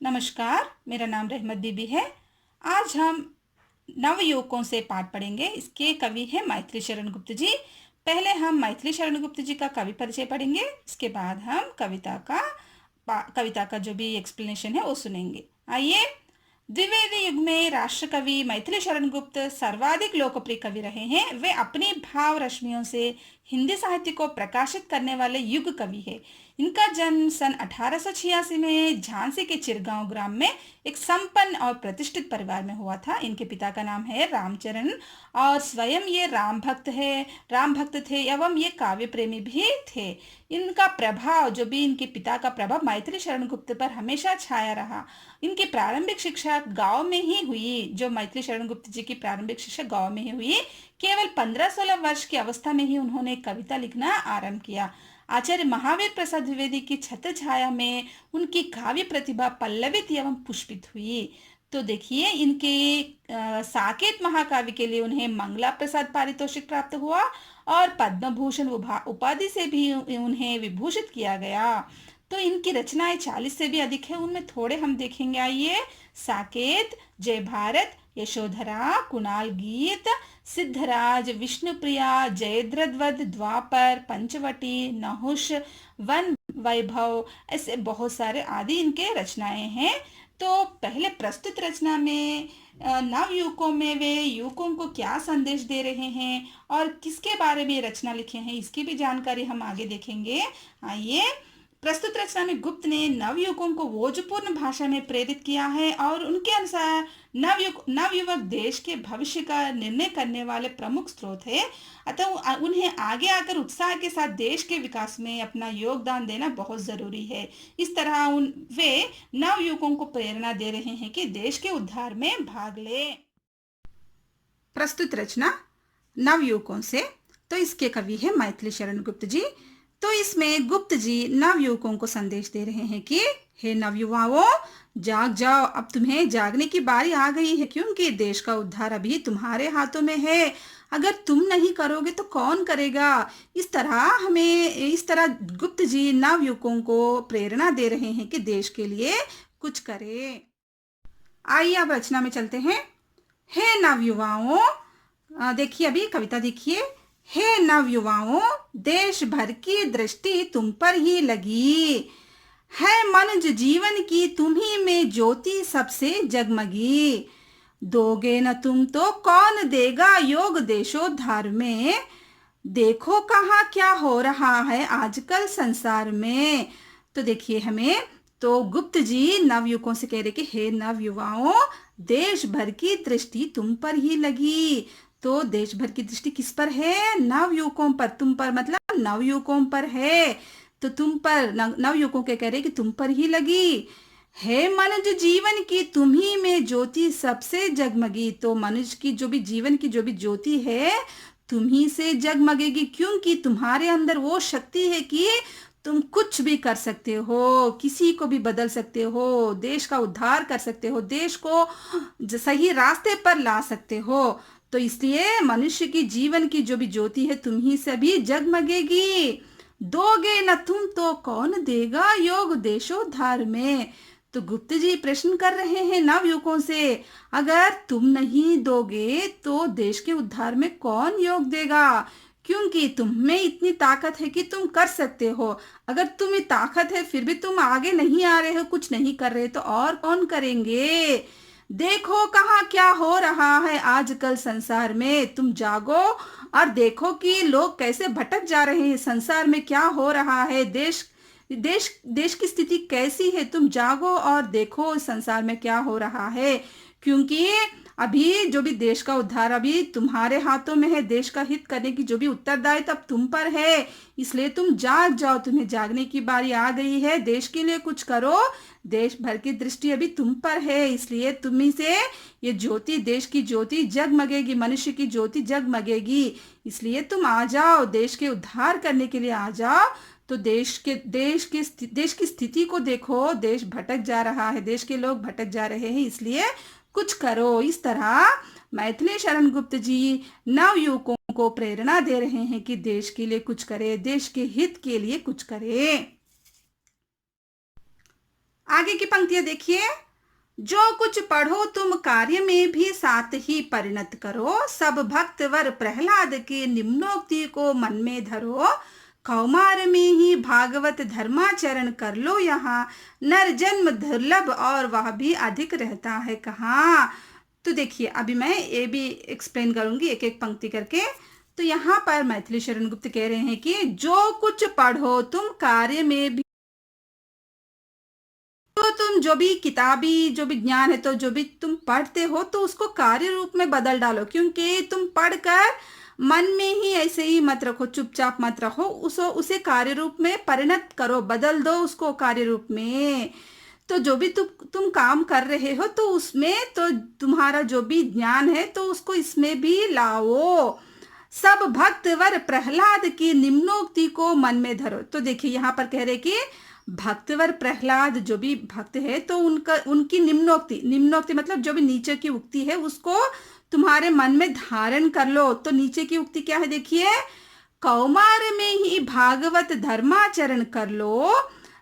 नमस्कार, मेरा नाम रहमत बीबी है। आज हम नवयुवकों से पाठ पढ़ेंगे। इसके कवि हैं मैथिली शरण गुप्त जी। पहले हम मैथिली शरण गुप्त जी का कवि परिचय पढ़ेंगे। इसके बाद हम कविता का जो भी एक्सप्लेनेशन है वो सुनेंगे। आइए। द्विवेदी युग में राष्ट्र कवि मैथिली शरण गुप्त सर्वाधिक लोकप्रिय कवि रहे हैं। वे अपनी भाव रश्मियों से हिंदी साहित्य को प्रकाशित करने वाले युग कवि हैं। इनका जन्म सन 1886 में झांसी के चिरगांव ग्राम में एक संपन्न और प्रतिष्ठित परिवार में हुआ था। इनके पिता का नाम है रामचरण और स्वयं ये राम भक्त थे एवं ये काव्य प्रेमी भी थे। इनका प्रभाव जो भी इनके पिता का प्रभाव मैथिली शरण गुप्त पर हमेशा छाया रहा। इनकी प्रारंभिक शिक्षा गांव में ही हुई। जो मैथिली शरण गुप्त जी की प्रारंभिक शिक्षा गांव में ही हुई। केवल 15-16 वर्ष की अवस्था में ही उन्होंने कविता लिखना आरंभ किया। आचार्य महावीर प्रसाद द्विवेदी की छत्र छाया में उनकी काव्य प्रतिभा पल्लवित एवं पुष्पित हुई। तो देखिए, इनके साकेत महाकाव्य के लिए उन्हें मंगला प्रसाद पारितोषिक प्राप्त हुआ और पद्म भूषण उपाधि से भी उन्हें विभूषित किया गया। तो इनकी रचनाएं 40 से भी अधिक है। उनमें थोड़े हम देखेंगे। आइए। साकेत, जय भारत, यशोधरा, कुणाल गीत, सिद्धराज, विष्णुप्रिया, जयद्रथवध, द्वापर, पंचवटी, नहुष, वन वैभव, ऐसे बहुत सारे आदि इनके रचनाएं हैं। तो पहले प्रस्तुत रचना में नवयुवकों में वे युवकों को क्या संदेश दे रहे हैं और किसके बारे में रचना लिखे हैं, इसकी भी जानकारी हम आगे देखेंगे। आइए। प्रस्तुत रचना में गुप्त ने नवयुवकों को भोजपूर्ण भाषा में प्रेरित किया है और उनके अनुसार नवयुवक देश के भविष्य का निर्णय करने वाले प्रमुख स्रोत है। अतः उन्हें आगे आकर उत्साह के साथ देश के विकास में अपना योगदान देना बहुत जरूरी है। इस तरह वे नवयुवकों को प्रेरणा दे रहे हैं कि देश के उद्धार में भाग ले। प्रस्तुत रचना नवयुवकों से। तो इसके कवि है मैथिली शरण गुप्त जी। तो इसमें गुप्त जी नवयुवकों को संदेश दे रहे हैं कि हे नवयुवाओं, जाग जाओ, अब तुम्हें जागने की बारी आ गई है, क्योंकि देश का उद्धार अभी तुम्हारे हाथों में है। अगर तुम नहीं करोगे तो कौन करेगा। इस तरह गुप्त जी नवयुवकों को प्रेरणा दे रहे हैं कि देश के लिए कुछ करे। आइए अब रचना में चलते हैं। हे नवयुवाओं, देखिए, अभी कविता देखिए। हे नवयुवाओं, देश भर की दृष्टि तुम पर ही लगी है। मनुष्य जीवन की तुम्ही में ज्योति सबसे जगमगी। दोगे न तुम तो कौन देगा योग देशोद्धार में। देखो कहाँ क्या हो रहा है आजकल संसार में। तो देखिए, हमें तो गुप्त जी नवयुवकों से कह रहे कि हे नवयुवाओं, देश भर की दृष्टि तुम पर ही लगी। तो देश भर की दृष्टि किस पर है? नवयुवकों पर। तुम पर मतलब नवयुवकों पर है। तो तुम पर नवयुवकों के कह रहे कि तुम पर ही लगी है। मनुष्य जीवन की तुम्ही में ज्योति सबसे जगमगी। तो मनुष्य की जो भी जीवन की जो भी ज्योति है तुम्ही से जगमगेगी, क्योंकि तुम्हारे अंदर वो शक्ति है कि तुम कुछ भी कर सकते हो, किसी को भी बदल सकते हो, देश का उद्धार कर सकते हो, देश को सही रास्ते पर ला सकते हो। तो इसलिए मनुष्य की जीवन की जो भी ज्योति है तुम्ही से भी जगमगेगी। दोगे न तुम तो कौन देगा योग देशोद्धार में। तो गुप्त जी प्रश्न कर रहे हैं नवयुवकों से, अगर तुम नहीं दोगे तो देश के उद्धार में कौन योग देगा, क्योंकि तुम में इतनी ताकत है कि तुम कर सकते हो। अगर तुम्हें ताकत है फिर भी तुम आगे नहीं आ रहे हो, कुछ नहीं कर रहे, तो और कौन करेंगे। देखो कहाँ क्या हो रहा है आजकल संसार में। तुम जागो और देखो कि लोग कैसे भटक जा रहे हैं, संसार में क्या हो रहा है, देश देश देश की स्थिति कैसी है। तुम जागो और देखो संसार में क्या हो रहा है, क्योंकि अभी जो भी देश का उद्धार अभी तुम्हारे हाथों में है। देश का हित करने की जो भी उत्तरदायित्व अब तुम पर है, इसलिए तुम जाग जाओ। तुम्हें जागने की बारी आ गई है। देश के लिए कुछ करो। देश भर की दृष्टि अभी तुम पर है, इसलिए तुम्ही से ये ज्योति, देश की ज्योति जगमगेगी, मनुष्य की ज्योति जगमगेगी। इसलिए तुम आ जाओ, देश के उद्धार करने के लिए आ जाओ। तो देश की स्थिति को देखो। देश भटक जा रहा है, देश के लोग भटक जा रहे हैं, इसलिए कुछ करो। इस तरह मैथिली शरण गुप्त जी नवयुवकों को प्रेरणा दे रहे हैं कि देश के लिए कुछ करे, देश के हित के लिए कुछ करे। आगे की पंक्तियां देखिए। जो कुछ पढ़ो तुम कार्य में भी साथ ही परिणत करो, सब भक्त वर प्रहलाद की निम्नोक्ति को मन में धरो। कौमार में ही भागवत धर्माचरण कर लो यहाँ, नर जन्म दुर्लभ और वह भी अधिक रहता है कहाँ। तो देखिए अभी मैं ये भी एक्सप्लेन करूंगी एक एक पंक्ति करके। तो यहाँ पर मैथिली शरण गुप्त कह रहे हैं कि जो कुछ पढ़ो तुम कार्य में भी, तो तुम जो भी किताबी जो भी ज्ञान है तो जो भी तुम पढ़ते हो तो उसको कार्य रूप में बदल डालो, क्योंकि तुम पढ़कर मन में ही ऐसे ही मत रखो, चुपचाप मत रखो, उसे कार्य रूप में परिणत करो, बदल दो उसको कार्य रूप में। तो जो भी तुम काम कर रहे हो तो उसमें तो तुम्हारा जो भी ज्ञान है तो उसको इसमें भी लाओ। सब भक्त वर प्रहलाद की निम्नोक्ति को मन में धरो। तो देखिए यहाँ पर कह रहे कि भक्तवर प्रहलाद जो भी भक्त है तो उनकी निम्नोक्ति मतलब जो भी नीचे की उक्ति है उसको तुम्हारे मन में धारण कर लो। तो नीचे की उक्ति क्या है देखिए, कौमार में ही भागवत धर्माचरण कर लो,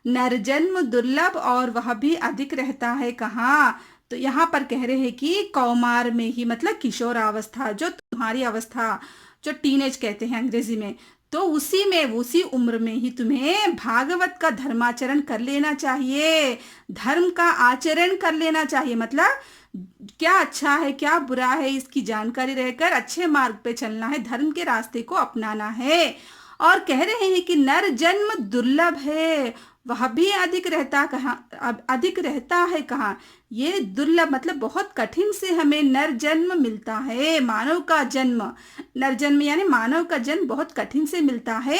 नर जन्म दुर्लभ और वह भी अधिक रहता है कहाँ। तो यहाँ पर कह रहे हैं कि कौमार में ही मतलब किशोरावस्था, जो तुम्हारी अवस्था जो टीनेज कहते हैं अंग्रेजी में, तो उसी उम्र में ही तुम्हें भागवत का धर्माचरण कर लेना चाहिए, धर्म का आचरण कर लेना चाहिए। मतलब क्या अच्छा है क्या बुरा है इसकी जानकारी रहकर अच्छे मार्ग पे चलना है, धर्म के रास्ते को अपनाना है। और कह रहे हैं कि नर जन्म दुर्लभ है, वह भी अधिक रहता है कहाँ। ये दुर्लभ मतलब बहुत कठिन से हमें नर जन्म मिलता है, मानव का जन्म, नर जन्म यानी मानव का जन्म बहुत कठिन से मिलता है,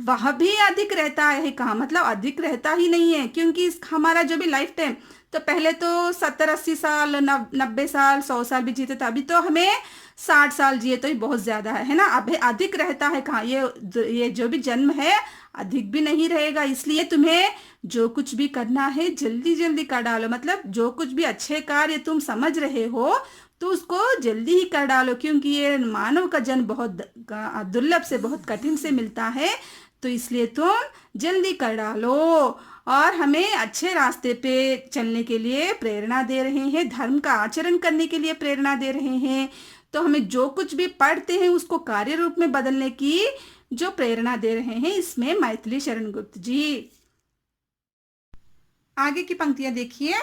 वह भी अधिक रहता है कहाँ। मतलब अधिक रहता ही नहीं है, क्योंकि हमारा जो भी लाइफ टाइम, तो पहले तो 70-80 साल 90 साल 100 साल भी जीते थे, अभी तो हमें 60 साल जिए तो ही बहुत ज्यादा है ना। अभी अधिक रहता है कहाँ, ये जो भी जन्म है अधिक भी नहीं रहेगा। इसलिए तुम्हें जो कुछ भी करना है जल्दी जल्दी कर डालो। मतलब जो कुछ भी अच्छे कार्य तुम समझ रहे हो तो उसको जल्दी ही कर डालो, क्योंकि ये मानव का जन्म बहुत दुर्लभ से बहुत कठिन से मिलता है, तो इसलिए तुम जल्दी कर डालो। और हमें अच्छे रास्ते पे चलने के लिए प्रेरणा दे रहे हैं, धर्म का आचरण करने के लिए प्रेरणा दे रहे हैं। तो हमें जो कुछ भी पढ़ते हैं उसको कार्य रूप में बदलने की जो प्रेरणा दे रहे हैं इसमें मैथिली शरण गुप्त जी। आगे की पंक्तियां देखिए।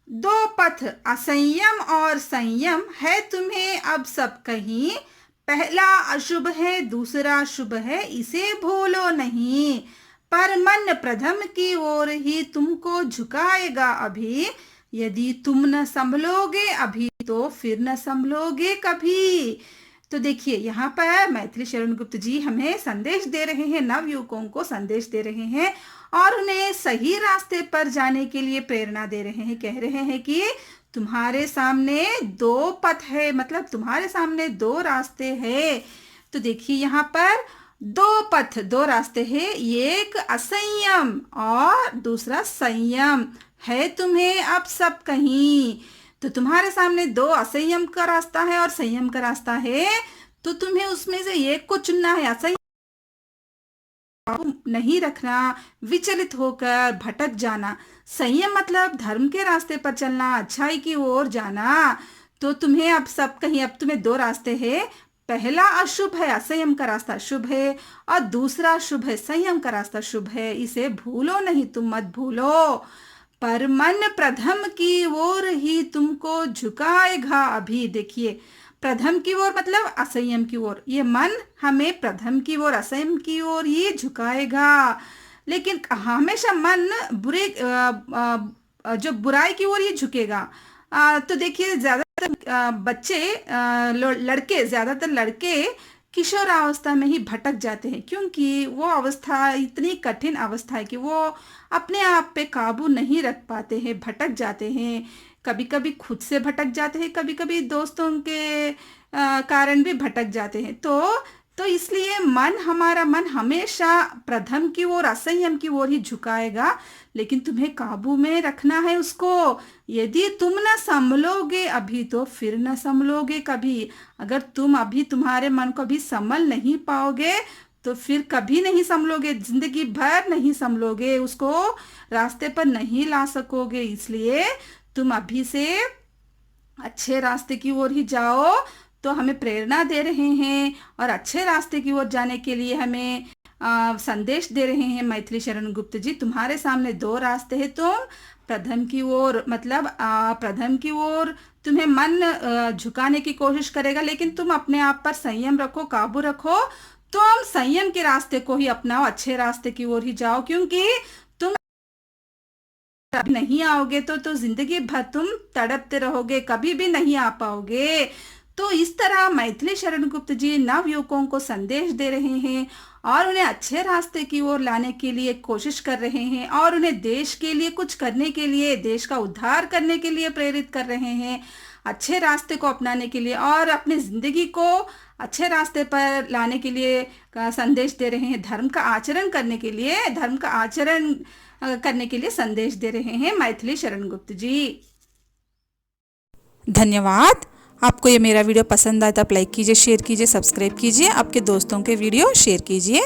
दो पथ असंयम और संयम है तुम्हें अब सब कहीं, पहला अशुभ है दूसरा शुभ है इसे भूलो नहीं, पर मन प्रथम की ओर ही तुमको झुकाएगा अभी, यदि तुम न संभलोगे अभी तो फिर न संभलोगे कभी। तो देखिए यहाँ पर मैथिली शरण गुप्त जी हमें संदेश दे रहे हैं, नव युवकों को संदेश दे रहे हैं और उन्हें सही रास्ते पर जाने के लिए प्रेरणा दे रहे हैं। कह रहे हैं कि तुम्हारे सामने दो पथ है, मतलब तुम्हारे सामने दो रास्ते हैं। तो देखिए यहाँ पर दो पथ, दो रास्ते हैं, एक असंयम और दूसरा संयम है तुम्हें अब सब कहीं। तो तुम्हारे सामने दो असंयम का रास्ता है और संयम का रास्ता है, तो तुम्हें उसमें से एक को चुनना है। असंयम नहीं रखना, विचलित होकर भटक जाना। संयम मतलब धर्म के रास्ते पर चलना, अच्छाई की ओर जाना। तो तुम्हें अब सब कहीं, अब तुम्हें दो रास्ते हैं, पहला अशुभ है, असंयम का रास्ता शुभ है, और दूसरा शुभ है, संयम का रास्ता शुभ है। इसे भूलो नहीं, तुम मत भूलो। पर मन प्रथम की ओर ही तुमको झुकाएगा अभी। देखिए प्रथम की ओर मतलब असंयम की ओर, ये मन हमें प्रथम की ओर असंयम की ओर ही झुकाएगा। लेकिन हमेशा मन जो बुराई की ओर ही झुकेगा। तो देखिए ज्यादातर बच्चे ज्यादातर लड़के किशोरावस्था में ही भटक जाते हैं, क्योंकि वो अवस्था इतनी कठिन अवस्था है कि वो अपने आप पे काबू नहीं रख पाते हैं, भटक जाते हैं। कभी कभी खुद से भटक जाते हैं, कभी कभी दोस्तों के कारण भी भटक जाते हैं। तो इसलिए हमारा मन हमेशा प्रथम की ओर असंयम की ओर ही झुकाएगा, लेकिन तुम्हें काबू में रखना है उसको। यदि तुम न संभलोगे अभी तो फिर न संभलोगे कभी। अगर तुम अभी तुम्हारे मन को अभी संभल नहीं पाओगे तो फिर कभी नहीं संभलोगे, जिंदगी भर नहीं संभलोगे, उसको रास्ते पर नहीं ला सकोगे। इसलिए तुम अभी से अच्छे रास्ते की ओर ही जाओ। तो हमें प्रेरणा दे रहे हैं और अच्छे रास्ते की ओर जाने के लिए हमें संदेश दे रहे हैं मैथिली शरण गुप्त जी। तुम्हारे सामने दो रास्ते हैं। तुम प्रथम की ओर, मतलब प्रथम की ओर तुम्हें मन झुकाने की कोशिश करेगा, लेकिन तुम अपने आप पर संयम रखो, काबू रखो। तुम संयम के रास्ते को ही अपनाओ, अच्छे रास्ते की ओर ही जाओ, क्योंकि तुम नहीं आओगे तो जिंदगी भर तुम तड़पते रहोगे, कभी भी नहीं आ पाओगे। तो इस तरह मैथिली शरण गुप्त जी नव युवकों को संदेश दे रहे हैं और उन्हें अच्छे रास्ते की ओर लाने के लिए कोशिश कर रहे हैं और उन्हें देश के लिए कुछ करने के लिए, देश का उद्धार करने के लिए प्रेरित कर रहे हैं, अच्छे रास्ते को अपनाने के लिए और अपनी जिंदगी को अच्छे रास्ते पर लाने के लिए संदेश दे रहे हैं। धर्म का आचरण करने के लिए, धर्म का आचरण करने के लिए संदेश दे रहे हैं मैथिली शरण गुप्त जी। धन्यवाद। आपको ये मेरा वीडियो पसंद आया तो आप लाइक कीजिए, शेयर कीजिए, सब्सक्राइब कीजिए, आपके दोस्तों के वीडियो शेयर कीजिए।